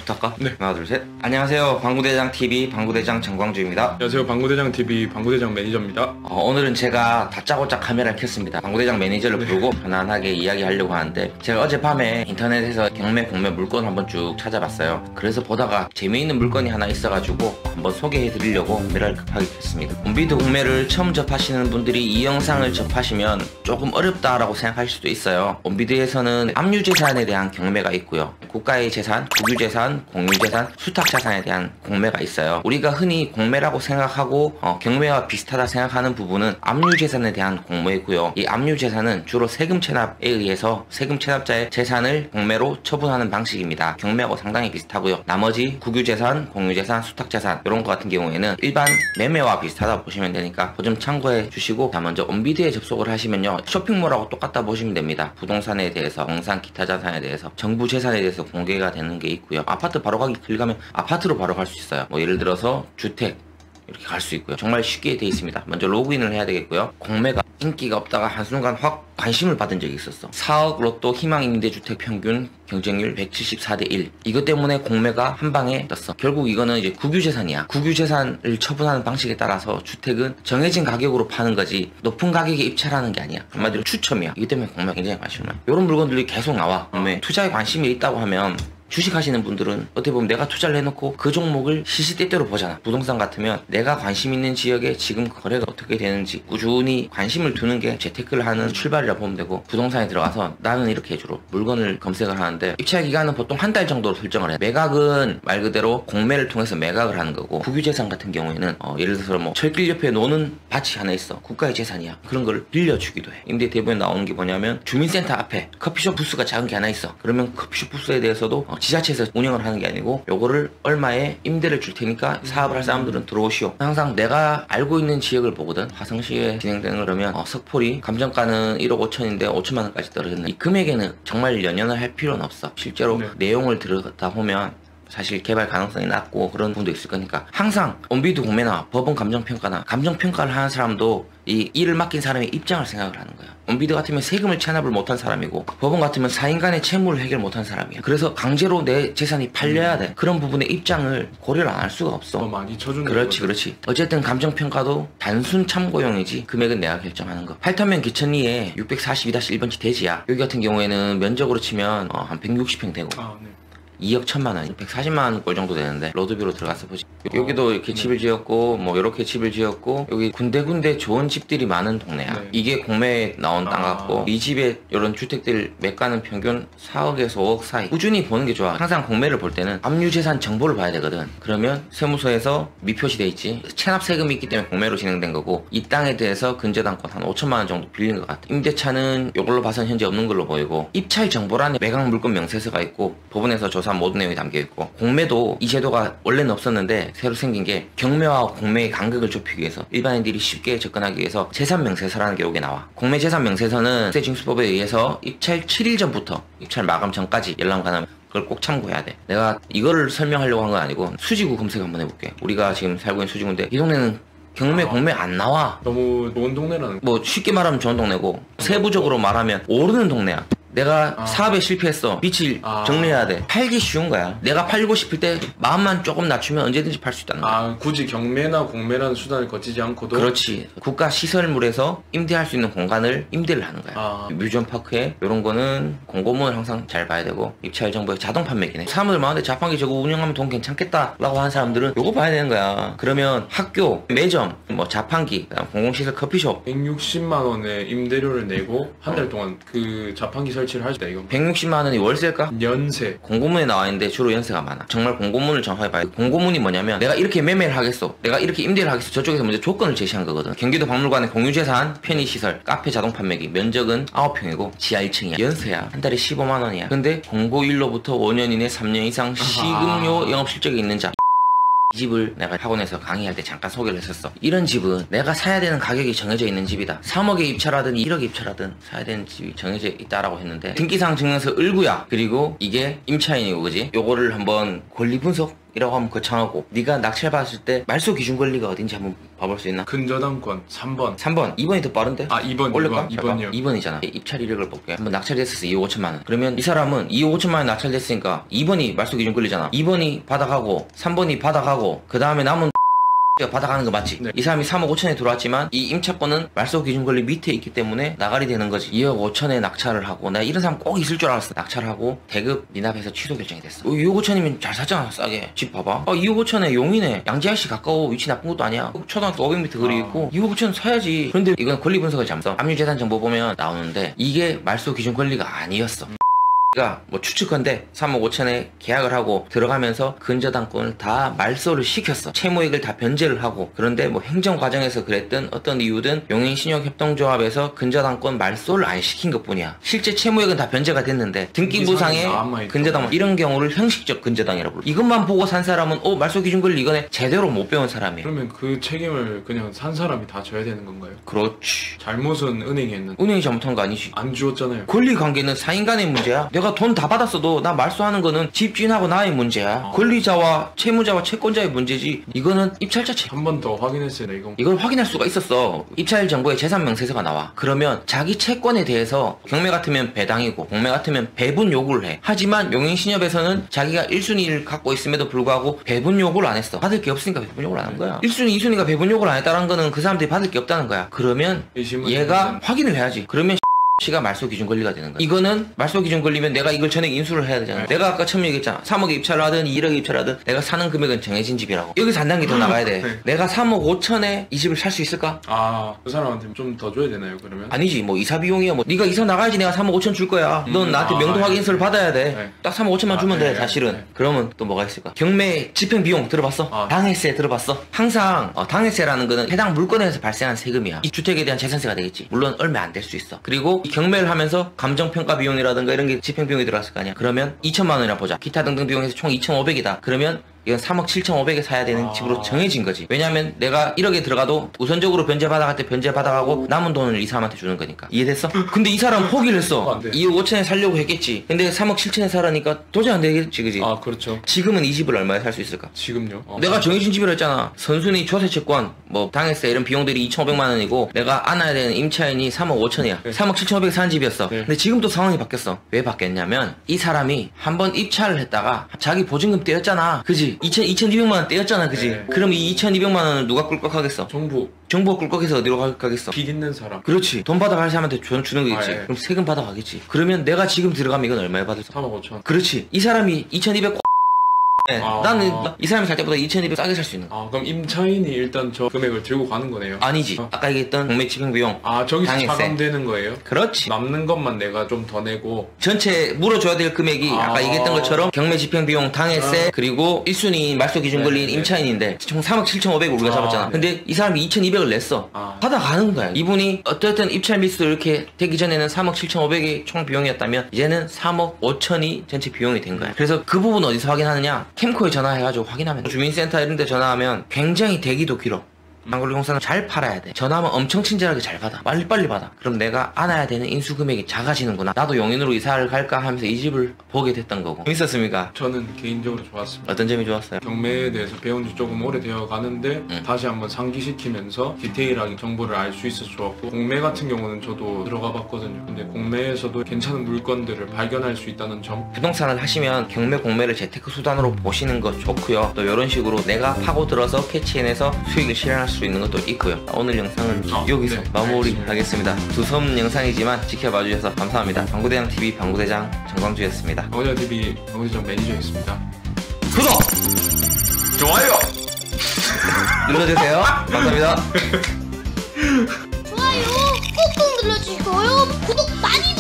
저부터 할까? 네. 하나 둘 셋. 안녕하세요, 방구대장TV 방구대장 정광주입니다. 안녕하세요. 방구대장TV 방구대장 매니저입니다. 오늘은 제가 다짜고짜 카메라를 켰습니다. 방구대장 매니저를 부르고 편안하게 이야기하려고 하는데, 제가 어젯밤에 인터넷에서 경매 공매 물건을 한번 쭉 찾아봤어요. 그래서 보다가 재미있는 물건이 하나 있어가지고 한번 소개해드리려고 카메라를 급하게 켰습니다. 온비드 공매를 처음 접하시는 분들이 이 영상을 접하시면 조금 어렵다라고 생각하실 수도 있어요. 온비드에서는 압류재산에 대한 경매가 있고요, 국가의 재산, 국유재산, 공유재산, 수탁자산에 대한 공매가 있어요. 우리가 흔히 공매라고 생각하고 경매와 비슷하다 생각하는 부분은 압류재산에 대한 공매이고요. 이 압류재산은 주로 세금 체납에 의해서 세금 체납자의 재산을 공매로 처분하는 방식입니다. 경매하고 상당히 비슷하고요. 나머지 국유재산, 공유재산, 수탁자산 이런 것 같은 경우에는 일반 매매와 비슷하다 보시면 되니까 그 점 참고해 주시고, 자, 먼저 온비드에 접속을 하시면요, 쇼핑몰하고 똑같다 보시면 됩니다. 부동산에 대해서, 공산 기타 자산에 대해서, 정부 재산에 대해서 공개가 되는 게 있고요. 아파트 바로 가기 클릭하면 아파트로 바로 갈 수 있어요. 뭐 예를 들어서 주택 이렇게 갈 수 있고요. 정말 쉽게 되어 있습니다. 먼저 로그인을 해야 되겠고요. 공매가 인기가 없다가 한순간 확 관심을 받은 적이 있었어. 4억 로또 희망 임대주택 평균 경쟁률 174대 1. 이것 때문에 공매가 한 방에 떴어. 결국 이거는 이제 국유재산이야. 국유재산을 처분하는 방식에 따라서 주택은 정해진 가격으로 파는 거지 높은 가격에 입찰하는 게 아니야. 한마디로 추첨이야. 이것 때문에 공매가 굉장히 관심을 많아. 이런 물건들이 계속 나와. 공매. 투자에 관심이 있다고 하면, 주식하시는 분들은 어떻게 보면 내가 투자를 해놓고 그 종목을 시시때때로 보잖아. 부동산 같으면 내가 관심 있는 지역에 지금 거래가 어떻게 되는지 꾸준히 관심을 두는 게 재테크를 하는 출발이라 보면 되고, 부동산에 들어가서 나는 이렇게 해주로 물건을 검색을 하는데, 입찰 기간은 보통 한 달 정도로 설정을 해. 매각은 말 그대로 공매를 통해서 매각을 하는 거고, 국유재산 같은 경우에는 예를 들어서 뭐 철길 옆에 노는 밭이 하나 있어. 국가의 재산이야. 그런 걸 빌려주기도 해. 임대 대부분 나오는 게 뭐냐면, 주민센터 앞에 커피숍 부스가 작은 게 하나 있어. 그러면 커피숍 부스에 대해서도 지자체에서 운영을 하는 게 아니고 요거를 얼마에 임대를 줄 테니까 사업을 할 사람들은 들어오시오. 항상 내가 알고 있는 지역을 보거든. 화성시에 진행되는 그러면 석포리 감정가는 1억 5천인데 5천만 원까지 떨어졌네. 이 금액에는 정말 연연을 할 필요는 없어. 실제로 내용을 들어다 보면 사실 개발 가능성이 낮고 그런 부분도 있을 거니까, 항상 온비드 공매나 법원 감정평가나 감정평가를 하는 사람도 이 일을 맡긴 사람의 입장을 생각을 하는 거야. 온비드 같으면 세금을 체납을 못한 사람이고, 법원 같으면 사인 간의 채무를 해결 못한 사람이야. 그래서 강제로 내 재산이 팔려야 돼. 그런 부분의 입장을 고려를 안 할 수가 없어. 많이 쳐주는. 그렇지. 어쨌든 감정평가도 단순 참고용이지 금액은 내가 결정하는 거. 8탄면 기천리에 642-1번지 대지야. 여기 같은 경우에는 면적으로 치면 한 160평 되고, 2억 1천만 원, 140만 원 꼴 정도 되는데, 로드뷰로 들어가서 보지. 여기도 이렇게 집을 지었고, 뭐 이렇게 집을 지었고, 여기 군데군데 좋은 집들이 많은 동네야. 이게 공매에 나온 땅 같고, 이 집에 이런 주택들 매가는 평균 4억에서 5억 사이. 꾸준히 보는 게 좋아. 항상 공매를 볼 때는 압류재산 정보를 봐야 되거든. 그러면 세무서에서 미표시돼 있지. 체납 세금이 있기 때문에 공매로 진행된 거고, 이 땅에 대해서 근저당권 한 5천만 원 정도 빌린 것 같아. 임대차는 이걸로 봐서는 현재 없는 걸로 보이고, 입찰 정보란에 매각 물건 명세서가 있고, 법원에서 조사한 모든 내용이 담겨 있고, 공매도 이 제도가 원래는 없었는데 새로 생긴 게, 경매와 공매의 간극을 좁히기 위해서 일반인들이 쉽게 접근하기 위해서 재산명세서라는 게 여기 나와. 공매 재산명세서는 세징수법에 의해서 입찰 7일 전부터 입찰 마감 전까지 연락 가능하면 그걸 꼭 참고해야 돼. 내가 이거를 설명하려고 한 건 아니고 수지구 검색 한번 해볼게. 우리가 지금 살고 있는 수지구인데, 이 동네는 경매 공매 안 나와. 너무 좋은 동네라는. 뭐 쉽게 말하면 좋은 동네고, 세부적으로 말하면 오르는 동네야. 내가 사업에 실패했어. 빚을 정리해야 돼. 팔기 쉬운 거야. 내가 팔고 싶을 때 마음만 조금 낮추면 언제든지 팔 수 있다는 거야. 굳이 경매나 공매라는 수단을 거치지 않고도. 그렇지. 국가 시설물에서 임대할 수 있는 공간을 임대를 하는 거야. 뮤지엄 파크에 이런 거는 공고문을 항상 잘 봐야 되고, 입찰 정보에 자동 판매기네. 사람들 많은데 자판기 저거 운영하면 돈 괜찮겠다라고 하는 사람들은 요거 봐야 되는 거야. 그러면 학교, 매점, 뭐 자판기, 그다음 공공시설, 커피숍 160만 원의 임대료를 내고 한 달 동안 그 자판기 설치를 할 수 있다. 이거 160만 원이 월세일까? 연세. 공고문에 나와 있는데 주로 연세가 많아. 정말 공고문을 정확하게 봐야 돼. 공고문이 뭐냐면, 내가 이렇게 매매를 하겠어, 내가 이렇게 임대를 하겠어, 저쪽에서 먼저 조건을 제시한 거거든. 경기도 박물관의 공유재산, 편의시설, 카페 자동 판매기, 면적은 9평이고 지하 1층이야. 연세야 한 달에 15만 원이야. 근데 공고일로부터 5년 이내 3년 이상 시급료 영업실적이 있는 자. 이 집을 내가 학원에서 강의할 때 잠깐 소개를 했었어. 이런 집은 내가 사야 되는 가격이 정해져 있는 집이다. 3억에 입찰하든 1억에 입찰하든 사야 되는 집이 정해져 있다라고 했는데, 등기상 증명서 을구야. 그리고 이게 임차인이고, 그지? 요거를 한번 권리 분석 이라고 하면 거창하고 네가 낙찰 받았을 때 말소 기준 권리가 어딘지 한번 봐볼 수 있나? 근저당권 3번. 3번 2번이 더 빠른데? 아 2번 올릴까? 2번이요. 2번이잖아. 입찰 이력을 볼게. 한번 낙찰됐었어. 2억 5천만 원. 그러면 이 사람은 2억 5천만 원 낙찰됐으니까 2번이 말소 기준 권리잖아. 2번이 받아가고 3번이 받아가고 그 다음에 남은 가 받아가는 거 맞지? 네. 이 사람이 3억 5천에 들어왔지만 이 임차권은 말소 기준 권리 밑에 있기 때문에 나가리 되는 거지. 2억 5천에 낙찰을 하고 내가 이런 사람 꼭 있을 줄 알았어. 낙찰을 하고 대급 미납해서 취소 결정이 됐어. 2억 5천이면 잘 샀잖아. 싸게. 집 봐봐. 2억 5천에 용인에 양재할씨 가까워. 위치 나쁜 것도 아니야. 초등학교 500m 거리 있고 2억 5천 사야지. 그런데 이건 권리 분석을 잘못했어. 압류재산 정보 보면 나오는데 이게 말소 기준 권리가 아니었어. 뭐 추측컨대 3억 5천에 계약을 하고 들어가면서 근저당권을 다 말소를 시켰어. 채무액을 다 변제를 하고. 그런데 뭐 행정 과정에서 그랬든 어떤 이유든 용인신용협동조합에서 근저당권 말소를 안 시킨 것뿐이야. 실제 채무액은 다 변제가 됐는데 등기부상에 근저당 이런 경우를 형식적 근저당이라고 불러. 이것만 보고 산 사람은 말소 기준 권리 이거네 제대로 못 배운 사람이야. 그러면 그 책임을 그냥 산 사람이 다 져야 되는 건가요? 그렇지. 잘못은 은행이 했는데 은행이 잘못한 거 아니지. 안 주었잖아요. 권리 관계는 사인 간의 문제야. 내가 돈 다 받았어도 나 말소하는 거는 집주인하고 나의 문제야. 권리자와 채무자와 채권자의 문제지. 이거는 입찰자 책임. 한 번 더 확인했어요. 이걸 확인할 수가 있었어. 입찰 정보에 재산 명세서가 나와. 그러면 자기 채권에 대해서 경매 같으면 배당이고 공매 같으면 배분 요구를 해. 하지만 용인신협에서는 자기가 1순위를 갖고 있음에도 불구하고 배분 요구를 안 했어. 받을 게 없으니까 배분 요구를 안 한 거야. 1순위, 2순위가 배분 요구를 안 했다는 거는 그 사람들이 받을 게 없다는 거야. 그러면 얘가 확인을 해야지. 그러면 씨가 말소 기준 권리가 되는 거야. 이거는 말소 기준 권리면 내가 이걸 전액 인수를 해야 되잖아. 내가 아까 처음 얘기했잖아. 3억에 입찰을 하든 2억에 입찰을 하든 내가 사는 금액은 정해진 집이라고. 여기서 한 단계 더 나가야 돼. 네. 내가 3억 5천에 이 집을 살 수 있을까? 그 사람한테 좀 더 줘야 되나요 그러면? 아니지. 뭐 이사 비용이야. 뭐 네가 이사 나가야지 내가 3억 5천 줄 거야. 넌 나한테 명도 확인서를 받아야 돼. 네. 딱 3억 5천만 주면 돼. 네. 사실은. 네. 그러면 또 뭐가 있을까? 경매 집행 비용 들어봤어? 당해세 들어봤어? 항상 당해세라는 거는 해당 물건에서 발생한 세금이야. 이 주택에 대한 재산세가 되겠지. 물론 얼마 안 될 수 있어. 그리고 이 경매를 하면서 감정평가 비용이라든가 이런 게 집행 비용이 들어갔을 거 아니야. 그러면 2천만 원이나 보자. 기타 등등 비용에서 총 2,500이다. 그러면 이건 3억 7,500에 사야 되는 집으로 정해진 거지. 왜냐면 내가 1억에 들어가도 우선적으로 변제 받아갈 때 변제 받아가고 남은 돈을 이 사람한테 주는 거니까. 이해됐어? 근데 이 사람 포기를 했어. 2억 5천에 살려고 했겠지. 근데 3억 7천에 사라니까 도저히 안 되겠지, 그지? 그렇죠. 지금은 이 집을 얼마에 살 수 있을까? 지금요? 내가 정해진 집이라 했잖아. 선순위 조세채권, 뭐 당해세 이런 비용들이 2,500만 원이고 내가 안아야 되는 임차인이 3억 5천이야. 네. 3억 7,500에 산 집이었어. 네. 근데 지금 또 상황이 바뀌었어. 왜 바뀌었냐면 이 사람이 한번 입찰을 했다가 자기 보증금 떼었잖아. 그지? 2,200만 원 떼었잖아. 그지? 네. 그럼 이 2,200만 원을 누가 꿀꺽하겠어? 정부가 꿀꺽해서 어디로 가겠어? 빚 있는 사람. 그렇지. 돈 받아갈 사람한테 주는 거겠지. 네. 그럼 세금 받아가겠지. 그러면 내가 지금 들어가면 이건 얼마에 받을 수? 3억 5천. 그렇지. 이 사람이 2,200 나는 이 사람이 살 때보다 2,200 싸게 살 수 있는 거. 그럼 임차인이 일단 저 금액을 들고 가는 거네요? 아니지. 아까 얘기했던 경매 집행 비용. 저기서 당해세. 차감되는 거예요? 그렇지. 남는 것만 내가 좀 더 내고 전체 물어줘야 될 금액이 아까 얘기했던 것처럼 경매 집행 비용, 당해세 그리고 1순위 말소 기준 권리인 임차인인데 총 3억 7,500을 우리가 잡았잖아. 근데 이 사람이 2,200을 냈어. 받아가는 거야. 이분이 어쨌든 입찰 미스 이렇게 되기 전에는 3억 7,500이 총 비용이었다면 이제는 3억 5천이 전체 비용이 된 거야. 그래서 그 부분 어디서 확인하느냐? 캠코에 전화해가지고 확인하면 돼. 주민센터 이런 데 전화하면 굉장히 대기도 길어. 방글용사는 잘 팔아야 돼. 전화하면 엄청 친절하게 잘 받아. 빨리빨리 받아. 그럼 내가 안아야 되는 인수금액이 작아지는구나. 나도 용인으로 이사를 갈까 하면서 이 집을 보게 됐던 거고. 재밌었습니까? 저는 개인적으로 좋았습니다. 어떤 점이 좋았어요? 경매에 대해서 배운 지 조금 오래되어 가는데 다시 한번 상기시키면서 디테일하게 정보를 알 수 있어서 좋았고, 공매 같은 경우는 저도 들어가 봤거든요. 근데 공매에서도 괜찮은 물건들을 발견할 수 있다는 점. 부동산을 하시면 경매 공매를 재테크 수단으로 보시는 거 좋고요. 또 이런 식으로 내가 파고들어서 캐치해내서 수익을 실현할 수 있는 것도 있고요. 오늘 영상은 여기서 마무리하겠습니다. 두섬 영상이지만 지켜봐 주셔서 감사합니다. 방구대장TV 방구대장 정광주였습니다. 방구대장TV 방구대장 매니저였습니다. 구독! 좋아요! 눌러주세요. 감사합니다. 좋아요 꾹꾹 눌러주시고요. 구독 많이